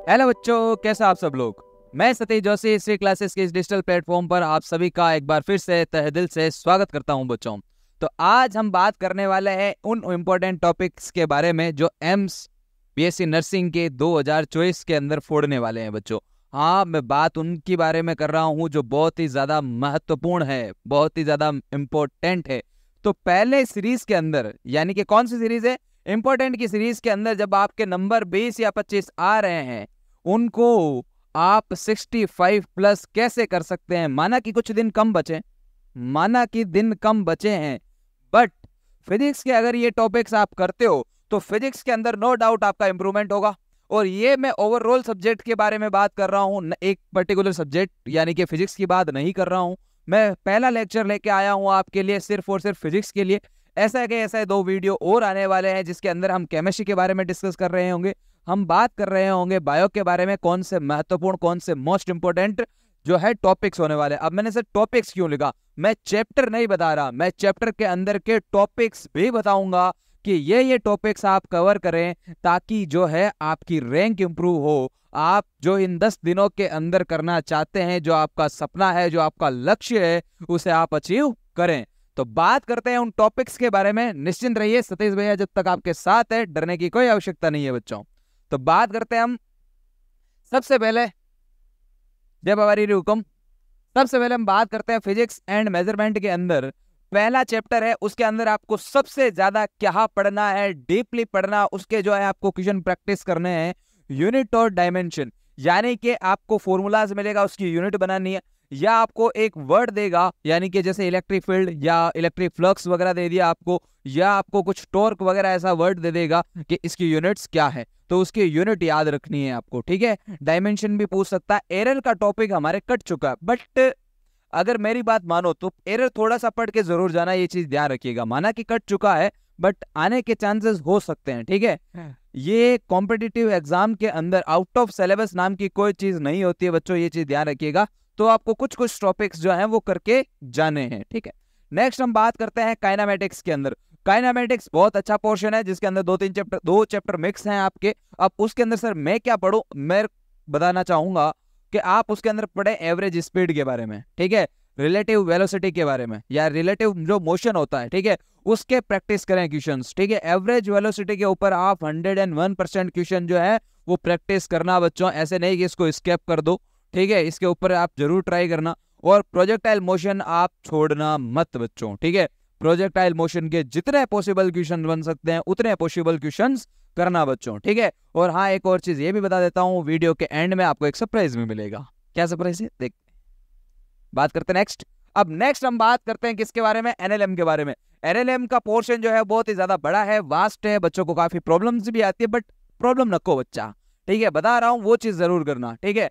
Hello बच्चों, कैसे आप सब लोग। मैं सतीश जोशी श्री क्लासेस के इस डिजिटल प्लेटफॉर्म पर आप सभी का एक बार फिर से तहे दिल से स्वागत करता हूं बच्चों। तो आज हम बात करने वाले हैं उन इम्पोर्टेंट टॉपिक्स के बारे में जो एम्स बीएससी नर्सिंग के 2024 के अंदर फोड़ने वाले हैं बच्चों। हाँ, मैं बात उनकी बारे में कर रहा हूँ जो बहुत ही ज्यादा महत्वपूर्ण है, बहुत ही ज्यादा इम्पोर्टेंट है। तो पहले सीरीज के अंदर, यानी कि कौन सी सीरीज है, इंपॉर्टेंट की सीरीज के अंदर, जब आपके नंबर 20 या 25 आ रहे हैं उनको आप 65 प्लस कैसे कर सकते हैं। माना कि कुछ दिन कम बचे, माना कि दिन कम बचे हैं, बट फिजिक्स के अगर ये टॉपिक्स आप करते हो तो फिजिक्स के अंदर नो डाउट आपका इंप्रूवमेंट होगा। और ये मैं ओवरऑल सब्जेक्ट के बारे में बात कर रहा हूँ, एक पर्टिकुलर सब्जेक्ट यानी कि फिजिक्स की बात नहीं कर रहा हूँ। मैं पहला लेक्चर लेके आया हूँ आपके लिए सिर्फ और सिर्फ फिजिक्स के लिए। ऐसा है कि ऐसा 2 वीडियो और आने वाले हैं जिसके अंदर हम केमिस्ट्री के बारे में डिस्कस कर रहे होंगे, हम बात कर रहे होंगे बायो के बारे में, कौन से महत्वपूर्ण, कौन से मोस्ट इंपोर्टेंट जो है टॉपिक्स होने वाले। अब मैंने सर टॉपिक्स क्यों लिखा, मैं चैप्टर नहीं बता रहा, मैं चैप्टर के अंदर के टॉपिक्स भी बताऊंगा कि ये टॉपिक्स आप कवर करें ताकि जो है आपकी रैंक इंप्रूव हो। आप जो इन 10 दिनों के अंदर करना चाहते हैं, जो आपका सपना है, जो आपका लक्ष्य है, उसे आप अचीव करें। तो बात करते हैं उन टॉपिक्स के बारे में। निश्चिंत रहिए, सतीश भैया जब तक आपके साथ है, डरने की कोई आवश्यकता नहीं है बच्चों। तो बात करते हैं हम सबसे पहले, जब हमारी हुक्म, सबसे पहले हम बात करते हैं फिजिक्स एंड मेजरमेंट के अंदर पहला चैप्टर है। उसके अंदर आपको सबसे ज्यादा क्या पढ़ना है, डीपली पढ़ना, उसके जो है आपको क्वेश्चन प्रैक्टिस करने हैं यूनिट और डायमेंशन। यानी कि आपको फॉर्मूलाज मिलेगा, उसकी यूनिट बनानी है, या आपको एक वर्ड देगा, यानी कि जैसे इलेक्ट्रिक फील्ड या इलेक्ट्रिक फ्लक्स वगैरह दे दिया आपको, या आपको कुछ टॉर्क वगैरह ऐसा वर्ड दे देगा कि इसकी यूनिट्स क्या है, तो उसकी यूनिट याद रखनी है आपको। ठीक है, डायमेंशन भी पूछ सकता है। एरर का टॉपिक हमारे कट चुका है, बट अगर मेरी बात मानो तो एरर थोड़ा सा पढ़ के जरूर जाना, ये चीज ध्यान रखिएगा। माना कि कट चुका है बट आने के चांसेस हो सकते हैं। ठीक है, ये कॉम्पिटिटिव एग्जाम के अंदर आउट ऑफ सिलेबस नाम की कोई चीज नहीं होती है बच्चों, ये चीज ध्यान रखिएगा। तो आपको कुछ कुछ टॉपिक्स जो हैं वो करके जाने हैं। ठीक है, नेक्स्ट हम बात करते हैं काइनेमेटिक्स के अंदर। काइनेमेटिक्स बहुत अच्छा पोर्शन है जिसके अंदर 2-3 चैप्टर, 2 चैप्टर मिक्स हैं आपके। अब उसके अंदर सर मैं क्या पढ़ूं, मैं बताना चाहूंगा कि आप उसके अंदर पढ़े एवरेज स्पीड के बारे में, ठीक है, रिलेटिव वेलोसिटी के बारे में, या रिलेटिव जो मोशन होता है, ठीक है, उसके प्रैक्टिस करें क्वेश्चंस। ठीक है, एवरेज वेलोसिटी के ऊपर आप 101% क्वेश्चन जो है वो प्रैक्टिस करना बच्चों। ऐसे नहीं कि इसको स्किप कर दो, ठीक है, इसके ऊपर आप जरूर ट्राई करना। और प्रोजेक्टाइल मोशन आप छोड़ना मत बच्चों। ठीक है, प्रोजेक्टाइल मोशन के जितने पॉसिबल क्वेश्चन बन सकते हैं उतने पॉसिबल क्वेश्चंस करना बच्चों। ठीक है, और हाँ, एक और चीज ये भी बता देता हूँ, वीडियो के एंड में आपको एक सरप्राइज भी मिलेगा। क्या सरप्राइज है, देख बात करते हैं नेक्स्ट। अब नेक्स्ट हम बात करते हैं किसके बारे में, एनएलएम के बारे में। एनएलएम का पोर्शन जो है बहुत ही ज्यादा बड़ा है, वास्ट है, बच्चों को काफी प्रॉब्लम्स भी आती है, बट प्रॉब्लम नको बच्चा। ठीक है, बता रहा हूं वो चीज जरूर करना। ठीक है,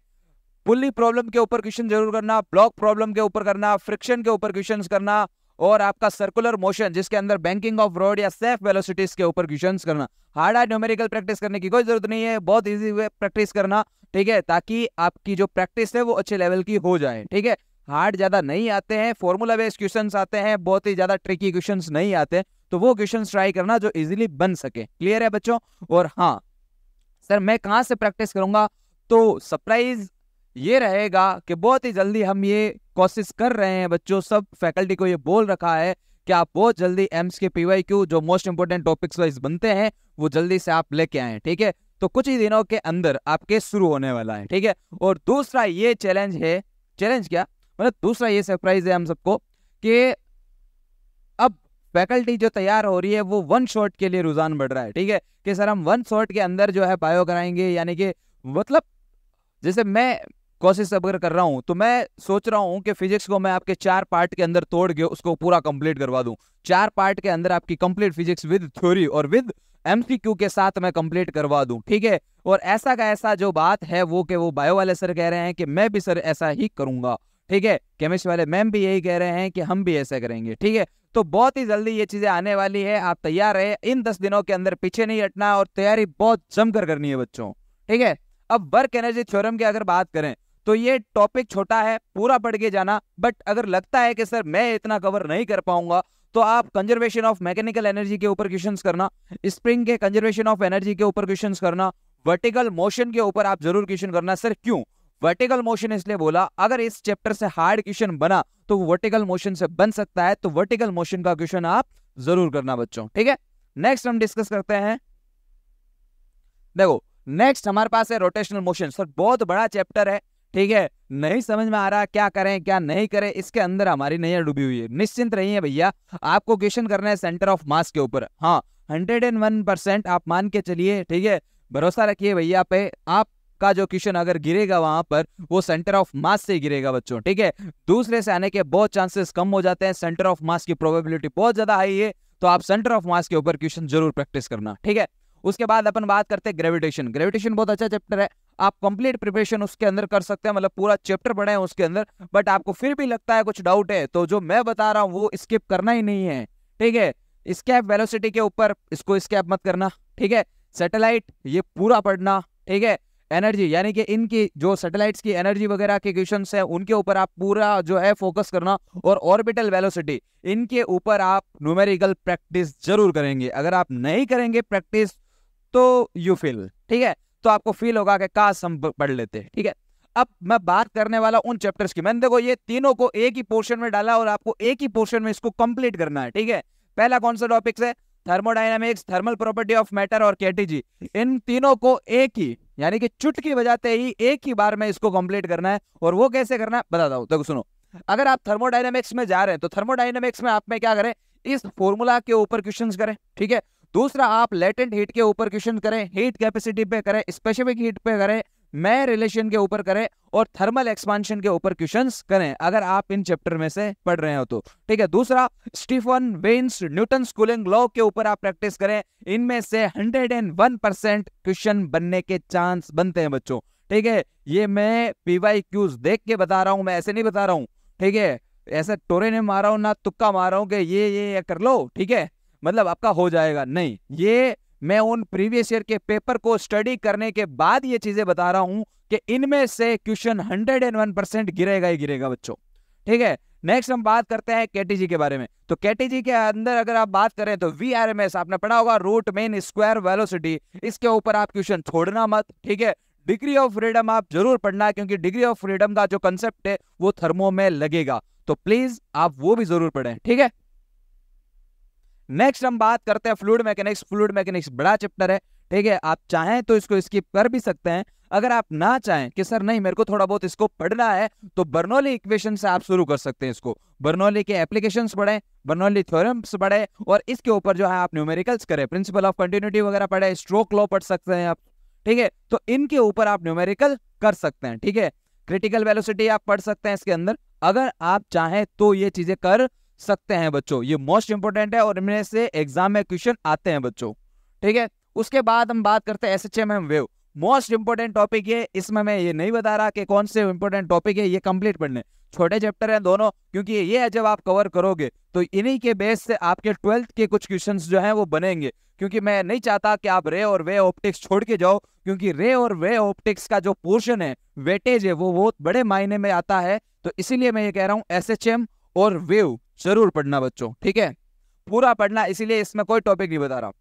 पुल्ली प्रॉब्लम के ऊपर क्वेश्चन जरूर करना, ब्लॉक प्रॉब्लम के ऊपर करना, फ्रिक्शन के ऊपर क्वेश्चन करना, और आपका सर्कुलर मोशन जिसके अंदर बैंकिंग ऑफ रॉड या सेफ वेलोसिटीज के ऊपर क्वेश्चंस करना। हार्ड न्यूमेरिकल प्रैक्टिस करने की कोई जरूरत नहीं है, बहुत इजी वे प्रैक्टिस करना। ठीक है, ताकि आपकी जो प्रैक्टिस है वो अच्छे लेवल की हो जाए। ठीक है, हार्ड ज्यादा नहीं आते हैं, फॉर्मूला बेस्ड क्वेश्चंस आते हैं, बहुत ही ज्यादा ट्रिकी क्वेश्चंस नहीं आते, तो वो क्वेश्चंस ट्राई करना जो इजीली बन सके। क्लियर है बच्चों। और हाँ सर, मैं कहां से प्रैक्टिस करूंगा, तो सरप्राइज ये रहेगा कि बहुत ही जल्दी हम ये कोशिश कर रहे हैं बच्चों, सब फैकल्टी को ये बोल रखा है कि आप बहुत जल्दी एम्स के पीवाईक्यू जो मोस्ट इंपोर्टेंट टॉपिक्स वाइज बनते हैं वो जल्दी से आप लेके आए। ठीक है, तो कुछ ही दिनों के अंदर आपके शुरू होने वाला है। ठीक है, और दूसरा ये चैलेंज है, चैलेंज क्या मतलब, दूसरा ये सरप्राइज है हम सबको कि अब फैकल्टी जो तैयार हो रही है वो 1 शॉट के लिए रुझान बढ़ रहा है। ठीक है, कि सर हम 1 शॉट के अंदर जो है बायो कराएंगे, यानी कि मतलब जैसे मैं कोशिश अगर कर रहा हूं तो मैं सोच रहा हूं कि फिजिक्स को मैं आपके 4 पार्ट के अंदर तोड़ के उसको पूरा कंप्लीट करवा दूं। 4 पार्ट के अंदर आपकी कंप्लीट फिजिक्स विद थ्योरी और विद एमसीक्यू के साथ मैं कंप्लीट करवा दूं। ठीक है, और ऐसा का ऐसा जो बात है वो कि वो बायो वाले सर कह रहे हैं कि मैं भी सर ऐसा ही करूंगा। ठीक है, केमिस्ट्री वाले मैम भी यही कह रहे हैं कि हम भी ऐसा करेंगे। ठीक है, तो बहुत ही जल्दी ये चीजें आने वाली है, आप तैयार रहे। इन 10 दिनों के अंदर पीछे नहीं हटना और तैयारी बहुत जमकर करनी है बच्चों। ठीक है, अब वर्क एनर्जी थ्योरम की अगर बात करें तो ये टॉपिक छोटा है, पूरा पढ़ के जाना, बट अगर लगता है कि सर मैं इतना कवर नहीं कर पाऊंगा तो आप कंजर्वेशन ऑफ मैकेनिकल एनर्जी के ऊपर क्वेश्चंस करना, स्प्रिंग के कंजर्वेशन ऑफ एनर्जी के ऊपर क्वेश्चंस करना, वर्टिकल मोशन के ऊपर आप जरूर क्वेश्चन करना। सर क्यों वर्टिकल मोशन? इसलिए बोला अगर इस चैप्टर से हार्ड क्वेश्चन बना तो वर्टिकल मोशन से बन सकता है, तो वर्टिकल मोशन का क्वेश्चन आप जरूर करना बच्चों, ठीक है। नेक्स्ट हम डिस्कस करते हैं, देखो नेक्स्ट हमारे पास है रोटेशनल मोशन। सर बहुत बड़ा चैप्टर है, ठीक है, नहीं समझ में आ रहा क्या करें क्या नहीं करें, इसके अंदर हमारी नैया डूबी हुई है। निश्चिंत रहिए भैया, आपको क्वेश्चन करना है सेंटर ऑफ मास के ऊपर। हाँ 101% आप मान के चलिए, ठीक है, भरोसा रखिए भैया पे। आपका जो क्वेश्चन अगर गिरेगा वहां पर वो सेंटर ऑफ मास से गिरेगा बच्चों, ठीक है। दूसरे से आने के बहुत चांसेस कम हो जाते हैं, सेंटर ऑफ मास की प्रोबेबिलिटी बहुत ज्यादा हाई है, तो आप सेंटर ऑफ मास के ऊपर क्वेश्चन जरूर प्रैक्टिस करना, ठीक है। उसके बाद अपन बात करते हैं ग्रेविटेशन। ग्रेविटेशन बहुत अच्छा चैप्टर है, आप कंप्लीट प्रिपरेशन उसके अंदर कर सकते हैं, मतलब पूरा चैप्टर पढ़े हैं उसके अंदर, बट आपको फिर भी लगता है कुछ डाउट है तो जो मैं बता रहा हूं वो स्किप करना ही नहीं है, ठीक है। स्केप वेलोसिटी के ऊपर इसको स्केप मत करना, ठीक है। सैटेलाइट ये पूरा पढ़ना, ठीक है। एनर्जी यानी कि इनकी जो सैटेलाइट्स की एनर्जी वगैरह के क्वेश्चंस है उनके ऊपर आप पूरा जो है फोकस करना, और ऑर्बिटल वेलोसिटी इनके ऊपर आप न्यूमेरिकल प्रैक्टिस जरूर करेंगे। अगर आप नहीं करेंगे प्रैक्टिस तो यू फील, ठीक है, तो आपको फील होगा कि काश हम पढ़ लेते, ठीक है। अब मैं बात करने वाला उन चैप्टर्स की, मैंने देखो ये तीनों को एक ही पोर्शन में डाला और आपको एक ही पोर्शन में इसको कंप्लीट करना है, ठीक है। पहला कौन सा टॉपिक है? Thermodynamics, thermal property of matter और केटीजी। इन तीनों को एक ही यानी कि चुटकी बजाते ही एक ही बार में इसको कंप्लीट करना है। और वो कैसे करना है बताता हूं, देखो सुनो। अगर आप थर्मोडायनामिक्स में जा रहे हैं तो थर्मोडायनामिक्स में आप में क्या करें, इस फॉर्मूला के ऊपर क्वेश्चंस करें, ठीक है। दूसरा आप लेटेंट हीट के ऊपर क्वेश्चन करें, हीट कैपेसिटी पे करें, स्पेसिफिक हीट पे करें, मैं रिलेशन के ऊपर करें, और थर्मल एक्सपांशन के ऊपर क्वेश्चंस करें, अगर आप इन चैप्टर में से पढ़ रहे हो तो, ठीक है। दूसरा Stefan Wien's Newton's cooling law के ऊपर आप प्रैक्टिस करें, इनमें से 101% क्वेश्चन बनने के चांस बनते हैं बच्चों, ठीक है। ये मैं PYQs देख के बता रहा हूं, मैं ऐसे नहीं बता रहा हूं, ठीक है। ऐसे टोरे ने मारा हूं ना तुक्का मारा हूं कि ये कर लो, ठीक है, मतलब आपका हो जाएगा, नहीं। ये मैं उन प्रीवियस ईयर के पेपर को स्टडी करने के बाद ये चीजें बता रहा हूं कि इनमें से क्वेश्चन 101% गिरेगा ही गिरेगा बच्चों, ठीक है। नेक्स्ट हम बात करते हैं केटीजी के बारे में। तो केटीजी के अंदर अगर आप बात करें तो VRMS आपने पढ़ा होगा, रूट मीन स्क्वायर वेलोसिटी, इसके ऊपर आप क्वेश्चन छोड़ना मत, ठीक है। डिग्री ऑफ फ्रीडम आप जरूर पढ़ना, क्योंकि डिग्री ऑफ फ्रीडम का जो कंसेप्ट है वो थर्मो में लगेगा, तो प्लीज आप वो भी जरूर पढ़ें, ठीक है। नेक्स्ट हम बात करते हैं फ्लूइड मैकेनिक्स। फ्लूइड मैकेनिक्स बड़ा चैप्टर है, ठीक है, आप चाहें तो इसको स्किप कर भी सकते हैं। अगर आप ना चाहें कि सर नहीं मेरे को थोड़ा बहुत इसको पढ़ना है, तो बर्नौली इक्वेशन से आप शुरू कर सकते हैं इसको। बर्नौली के एप्लीकेशंस पढ़ें, बर्नौली थ्योरम्स पढ़ें, और इसके ऊपर जो है आप न्यूमेरिकल्स करें, प्रिंसिपल ऑफ कंटिन्यूटी वगैरह पढ़े, स्ट्रोक लॉ पढ़ सकते हैं आप, ठीक है। तो इनके ऊपर आप न्यूमेरिकल कर सकते हैं, ठीक है। क्रिटिकल वेलोसिटी आप पढ़ सकते हैं इसके अंदर, अगर आप चाहें तो ये चीजें कर सकते हैं बच्चों। ये मोस्ट इंपोर्टेंट है और इनमें से एग्जाम में क्वेश्चन आते हैं बच्चों, ठीक है। उसके बाद हम बात करते हैं SHMM wave, most important topic है। इसमें मैं ये नहीं बता रहा कि कौन से इंपोर्टेंट टॉपिक है, ये कंप्लीट पढ़ने, छोटे चैप्टर हैं दोनों, क्योंकि ये जब आप कवर करोगे तो इन्हीं के बेस से आपके 12th के कुछ क्वेश्चंस जो हैं वो बनेंगे। क्योंकि मैं नहीं चाहता कि आप रे और वे ऑप्टिक्स छोड़ के जाओ, क्योंकि रे और वे ऑप्टिक्स का जो पोर्शन है, वेटेज है, वो बहुत बड़े मायने में आता है। तो इसीलिए मैं ये कह रहा हूँ SHM और वेव जरूर पढ़ना बच्चों, ठीक है, पूरा पढ़ना, इसीलिए इसमें कोई टॉपिक नहीं बता रहा।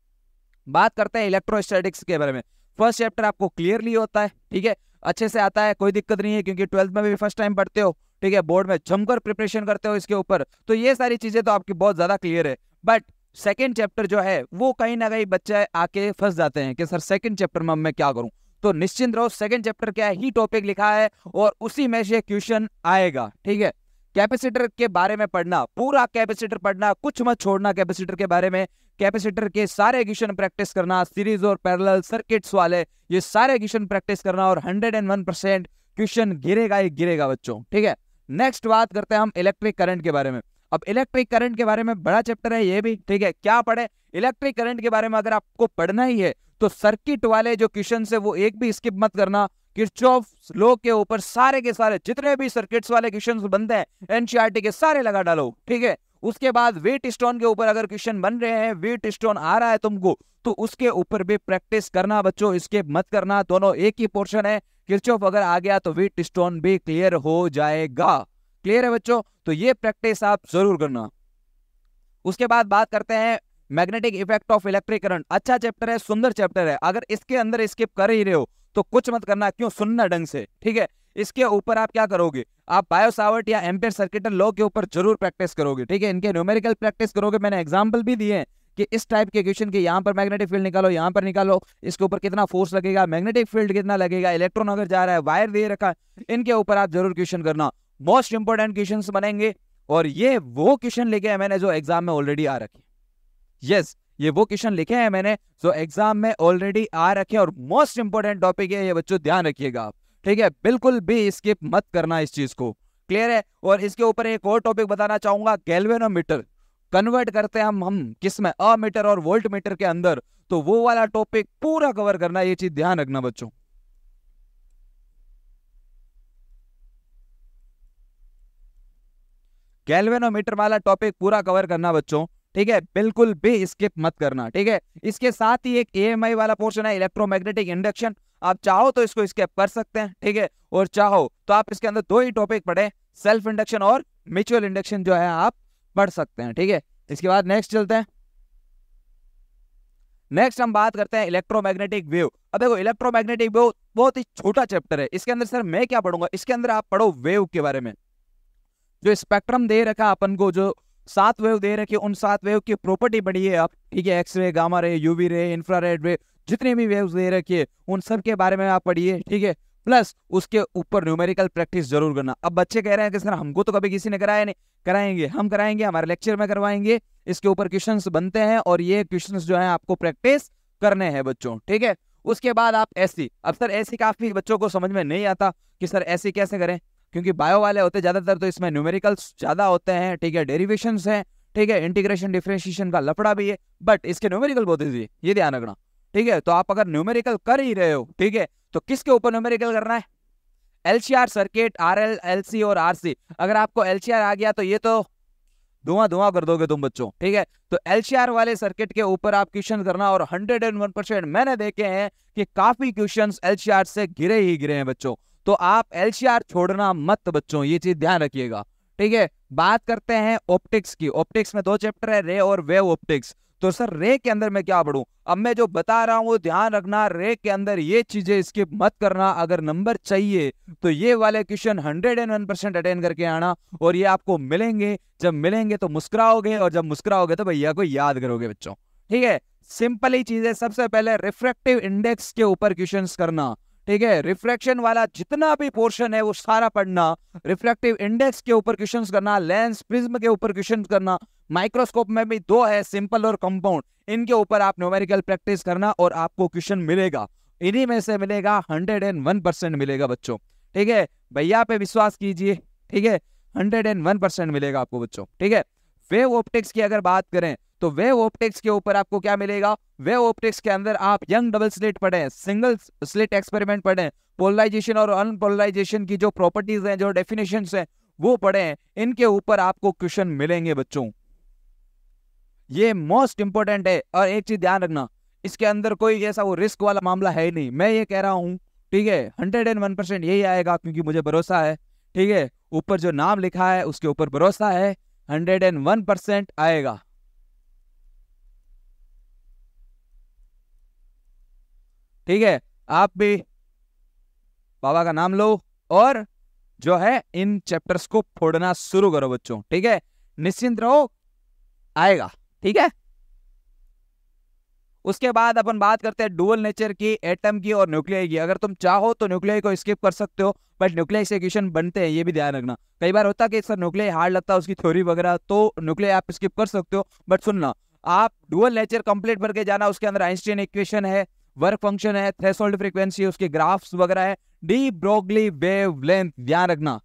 बात करते हैं इलेक्ट्रोस्टैटिक्स के बारे में। फर्स्ट चैप्टर आपको क्लियरली होता है, ठीक है, अच्छे से आता है, कोई दिक्कत नहीं है, क्योंकि 12th में भी फर्स्ट टाइम पढ़ते हो, ठीक है, बोर्ड में जमकर प्रिपरेशन करते हो इसके ऊपर, तो ये सारी चीजें तो आपकी बहुत ज्यादा क्लियर है। बट सेकेंड चैप्टर जो है वो कहीं ना कहीं बच्चे आके फंस जाते हैं कि सर सेकेंड चैप्टर में मैं क्या करूं। तो निश्चिंत रहो, सेकेंड चैप्टर क्या ही टॉपिक लिखा है और उसी में से क्वेश्चन आएगा, ठीक है। कैपेसिटर के बारे में पढ़ना, पूरा कैपेसिटर पढ़ना, कुछ मत छोड़ना कैपेसिटर के बारे में। कैपेसिटर के सारे क्वेश्चन प्रैक्टिस करना, सीरीज और पैरेलल सर्किट्स वाले, ये सारे क्वेश्चन प्रैक्टिस करना, और 101% क्वेश्चन गिरेगा ही गिरेगा बच्चों, ठीक है। नेक्स्ट बात करते हैं हम इलेक्ट्रिक करंट के बारे में। अब इलेक्ट्रिक करंट के बारे में बड़ा चैप्टर है ये भी, ठीक है। क्या पढ़े इलेक्ट्रिक करंट के बारे में? अगर आपको पढ़ना ही है तो सर्किट वाले जो क्वेश्चन है वो एक भी स्किप मत करना। किरचॉफ लॉ के ऊपर सारे के सारे जितने भी सर्किट्स वाले क्वेश्चंस बनते हैं एनसीईआरटी के सारे लगा डालो, ठीक है। उसके बाद वेट स्टोन के ऊपर अगर क्वेश्चन बन रहे हैं, वेट स्टोन आ रहा है तुमको, तो उसके ऊपर भी प्रैक्टिस करना बच्चों, इसके मत करना, दोनों एक ही पोर्शन है। किरचॉफ अगर आ गया तो वेट स्टोन भी क्लियर हो जाएगा। क्लियर है बच्चों? तो ये प्रैक्टिस आप जरूर करना। उसके बाद बात करते हैं magnetic effect of electric current, अच्छा चैप्टर है, सुंदर चैप्टर है। अगर इसके अंदर स्किप कर ही रहे हो तो कुछ मत करना, क्यों, सुनना ढंग से, ठीक है। इसके ऊपर आप क्या करोगे, आप बायो सावर्ट या एम्पियर सर्किटल लॉ के ऊपर जरूर प्रैक्टिस करोगे, ठीक है। इनके न्यूमेरिकल प्रैक्टिस करोगे, मैंने एग्जांपल भी दिए हैं कि इस टाइप के क्वेश्चन के यहाँ पर मैग्नेटिक फील्ड निकालो, यहाँ पर निकालो, इसके ऊपर कितना फोर्स लगेगा, मैग्नेटिक फील्ड कितना लगेगा, इलेक्ट्रॉन अगर जा रहा है, वायर दे रखा है, इनके ऊपर आप जरूर क्वेश्चन करना। मोस्ट इंपोर्टेंट क्वेश्चन बनेंगे, और ये वो क्वेश्चन लेके आए मैंने जो एग्जाम में ऑलरेडी आ रखे। यस, ये वो क्वेश्चन लिखे हैं मैंने जो एग्जाम में ऑलरेडी आ रखे, और मोस्ट इंपोर्टेंट टॉपिक है ये बच्चों, ध्यान रखिएगा आप, ठीक है। बिल्कुल भी स्किप मत करना इस चीज को, क्लियर है। और इसके ऊपर एक और टॉपिक बताना चाहूंगा, गैल्वेनोमीटर कन्वर्ट करते हैं हम किस में, अमीटर और वोल्ट मीटर के अंदर, तो वो वाला टॉपिक पूरा कवर करना, ये चीज ध्यान रखना बच्चों। गैल्वेनोमीटर वाला टॉपिक पूरा कवर करना बच्चों, ठीक है, बिल्कुल भी स्किप मत करना, ठीक है। इसके साथ ही एक एएमआई वाला पोर्शन है, इलेक्ट्रोमैग्नेटिक इंडक्शन, आप चाहो तो इसको स्किप कर सकते हैं, ठीक है, और चाहो तो आप इसके अंदर दो ही टॉपिक पढ़े, सेल्फ इंडक्शन और म्यूचुअल इंडक्शन जो है आप पढ़ सकते हैं, ठीक है। इसके बाद नेक्स्ट चलते हैं। नेक्स्ट हम बात करते हैं इलेक्ट्रोमैग्नेटिक वेव। अब देखो इलेक्ट्रोमैग्नेटिक वेव बहुत ही छोटा चैप्टर है, इसके अंदर सर मैं क्या पढ़ूंगा, इसके अंदर आप पढ़ो वेव के बारे में, जो स्पेक्ट्रम दे रखा अपन को, जो 7 वेव दे रखी, उन 7 वेव की प्रॉपर्टी पढ़िए आप, ठीक है। X ray, gamma ray, UV ray, infrared ray, जितने भी वेव्स दे रखी है उन सब के बारे में आप पढ़िए, ठीक है। प्लस उसके ऊपर न्यूमेरिकल प्रैक्टिस जरूर करना। अब बच्चे कह रहे हैं कि सर हमको तो कभी किसी ने कराया नहीं, कराएंगे, हम कराएंगे, हमारे लेक्चर में करवाएंगे, इसके ऊपर क्वेश्चंस बनते हैं, और ये क्वेश्चंस जो है आपको प्रैक्टिस करने हैं बच्चों, ठीक है। उसके बाद आप ऐसी, अब सर ऐसी काफी बच्चों को समझ में नहीं आता कि सर ऐसी कैसे करें, क्योंकि बायो वाले होते ज्यादातर तो इसमें न्यूमेरिकल्स ज्यादा होते हैं, ठीक है, डेरिवेशंस हैं, ठीक है, इंटीग्रेशन डिफरेंशिएशन का लफड़ा भी है, बट इसके न्यूमेरिकल बहुत इजी है, ये ध्यान रखना, ठीक है। तो आप अगर न्यूमेरिकल कर ही रहे हो, ठीक है, तो किसके ऊपर न्यूमेरिकल करना है, एलसीआर सर्किट, आरएल, एलसी और आरसी। अगर आपको एलसीआर आ गया तो ये तो धुआं धुआं कर दोगे तुम बच्चों, ठीक है। तो एलसीआर वाले सर्किट के ऊपर आप क्वेश्चन करना, और 101% मैंने देखे हैं कि काफी क्वेश्चंस एलसीआर से गिरे ही गिरे हैं बच्चों, तो आप एलसीआर छोड़ना मत बच्चों, ये चीज ध्यान रखिएगा, ठीक है। बात करते हैं ऑप्टिक्स की। ऑप्टिक्स में 2 चैप्टर है, रे और वेव ऑप्टिक्स। तो सर रे के अंदर मैं क्या पढ़ूं, अब मैं जो बता रहा हूं ध्यान रखना, रे के अंदर ये चीजें स्किप मत करना। अगर नंबर चाहिए तो ये वाले क्वेश्चन 101% अटेंड करके आना, और ये आपको मिलेंगे, जब मिलेंगे तो मुस्कुराओगे, और जब मुस्कुराओगे तो भैया को याद करोगे बच्चों, ठीक है। सिंपल ही चीज है, सबसे पहले रिफ्रैक्टिव इंडेक्स के ऊपर क्वेश्चंस करना, ठीक है। रिफ्रैक्शन वाला जितना भी पोर्शन है वो सारा पढ़ना, रिफ्रैक्टिव इंडेक्स के ऊपर क्वेश्चंस करना, लेंस प्रिज्म के ऊपर क्वेश्चंस करना, माइक्रोस्कोप में भी 2 है, सिंपल और कंपाउंड, इनके ऊपर आप न्यूमेरिकल प्रैक्टिस करना, और आपको क्वेश्चन मिलेगा, इन्हीं में से मिलेगा, 101% मिलेगा बच्चों, ठीक है। भैया पे विश्वास कीजिए, ठीक है, 101% मिलेगा आपको बच्चों, ठीक है। वेव ऑप्टिक्स की अगर बात करें तो वेव ऑप्टिक्स के ऊपर आपको क्या मिलेगा, वेव ऑप्टिक्स के अंदर आप यंग डबल स्लिट पढ़ें, सिंगल स्लिट एक्सपेरिमेंट पढ़ें, पोलराइजेशन और अनपोलराइजेशन की जो प्रॉपर्टीज हैं, जो डेफिनेशंस हैं वो पढ़ें, इनके ऊपर आपको क्वेश्चन मिलेंगे बच्चों, ये मोस्ट इंपोर्टेंट है। और एक चीज ध्यान रखना, इसके अंदर कोई ऐसा वो रिस्क वाला मामला है ही नहीं, मैं ये कह रहा हूं, ठीक है, 101% यही आएगा, क्योंकि मुझे भरोसा है, ठीक है, ऊपर जो नाम लिखा है उसके ऊपर भरोसा है, 101% आएगा, ठीक है। आप भी बाबा का नाम लो, और जो है इन चैप्टर्स को फोड़ना शुरू करो बच्चों, ठीक है, निश्चिंत रहो, आएगा, ठीक है। उसके बाद अपन बात करते हैं डुअल नेचर की, एटम की और न्यूक्लियाई की। अगर तुम चाहो तो न्यूक्लियाई को स्किप कर सकते हो, बट न्यूक्लियाई से क्वेश्चन बनते हैं, ये भी ध्यान रखना। कई बार होता है कि सर न्यूक्लियाई हार्ड लगता है उसकी थ्योरी वगैरह, तो न्यूक्लियाई आप स्किप कर सकते हो, बट सुनना, आप डुअल नेचर कंप्लीट करके जाना, उसके अंदर आइंस्टीन इक्वेशन है, वर्क फंक्शन है, थ्रेशोल्ड फ्रीक्वेंसी, उसके ग्राफ्स वगैरह है, डी ब्रोगली वेवलेंथ, ध्यान रखना,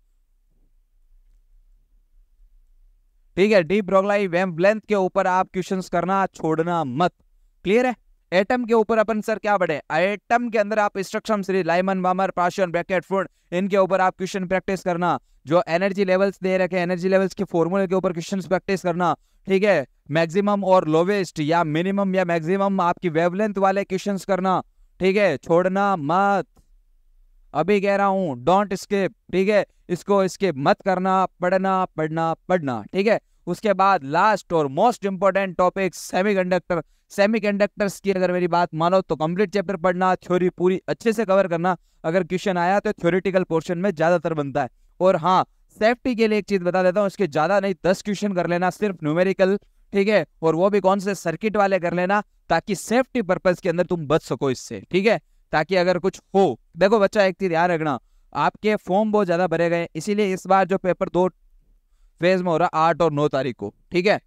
ठीक है। डी ब्रोगली वेवलेंथ के ऊपर आप क्वेश्चंस करना छोड़ना मत, क्लियर है। एटम के ऊपर अपन सर क्या पढ़े, एटम के अंदर आप structure series, Lyman, बामर, partial, bracket, food, इनके ऊपर आप क्वेश्चन प्रैक्टिस करना। जो एनर्जी लेवल्स दे रखे, एनर्जी लेवल्स के फॉर्मूले के ऊपर क्वेश्चंस प्रैक्टिस करना, ठीक है। मैक्सिमम और लोवेस्ट या मिनिमम या मैक्सिमम आपकी वेवलेंथ वाले क्वेश्चंस करना, ठीक है, छोड़ना मत, अभी कह रहा हूं, डोंट स्किप, ठीक है, इसको स्किप मत करना, पढ़ना पढ़ना पढ़ना, ठीक है। उसके बाद लास्ट और most important topic semiconductor. Semiconductors की अगर मेरी बात मानो तो कंप्लीट चैप्टर पढ़ना, थ्योरी पूरी अच्छे से कवर करना। अगर क्वेश्चन आया तो थ्योरेटिकल पोर्शन में ज्यादातर बनता है। और हाँ, सेफ्टी के लिए एक चीज बता देता हूँ, इसके ज्यादा नहीं 10 क्वेश्चन कर लेना सिर्फ न्यूमेरिकल, ठीक है, और वो भी कौन से सर्किट वाले कर लेना, ताकि सेफ्टी पर्पज के अंदर तुम बच सको इससे, ठीक है, ताकि अगर कुछ हो। देखो बच्चा, एक चीज ध्यान रखना, आपके फॉर्म बहुत ज्यादा भरे गए, इसीलिए इस बार जो पेपर 2 फेज में हो रहा 8 और 9 तारीख को, ठीक है।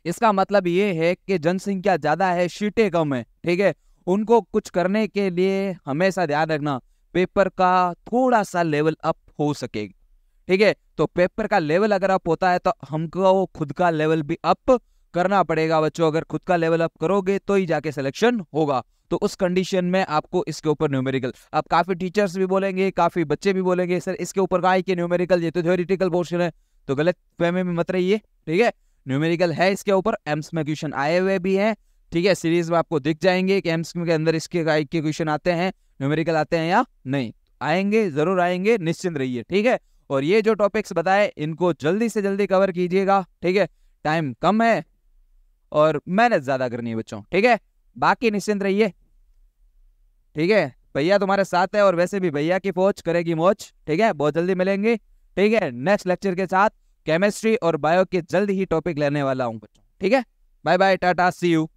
इसका मतलब ये है कि जनसंख्या ज्यादा है, सीटें कम है, ठीक है। उनको कुछ करने के लिए हमेशा ध्यान रखना पेपर का थोड़ा सा लेवल अप हो सकेगा, ठीक है। तो पेपर का लेवल अगर अप होता है तो हमको खुद का लेवल भी अप करना पड़ेगा बच्चों। अगर खुद का लेवल अप करोगे तो ही जाके सिलेक्शन होगा। तो उस कंडीशन में आपको इसके ऊपर न्यूमेरिकल, अब काफी टीचर्स भी बोलेंगे, काफी बच्चे भी बोलेंगे सर इसके ऊपर का कि न्यूमेरिकल, ये तो थ्योरेटिकल पोर्शन है। तो गलत फहमी में मत रहिए, ठीक है। न्यूमेरिकल है इसके ऊपर, एम्स में क्वेश्चन आए हुए भी हैं, ठीक है। सीरीज में आपको दिख जाएंगे कि एम्स के अंदर इसके के क्वेश्चन आते हैं, न्यूमेरिकल आते हैं या नहीं। आएंगे, जरूर आएंगे, निश्चिंत रहिए, ठीक है। और ये जो टॉपिक्स बताए इनको जल्दी से जल्दी कवर कीजिएगा, ठीक है। टाइम कम है और मेहनत ज्यादा करनी है बच्चों, ठीक है। बाकी निश्चिंत रहिए, ठीक है। भैया तुम्हारे साथ है और वैसे भी भैया की फौज करेगी मौज, ठीक है। बहुत जल्दी मिलेंगे, ठीक है, नेक्स्ट लेक्चर के साथ। केमिस्ट्री और बायो के जल्द ही टॉपिक लेने वाला हूं बच्चों, ठीक है। Bye bye, tata, see you.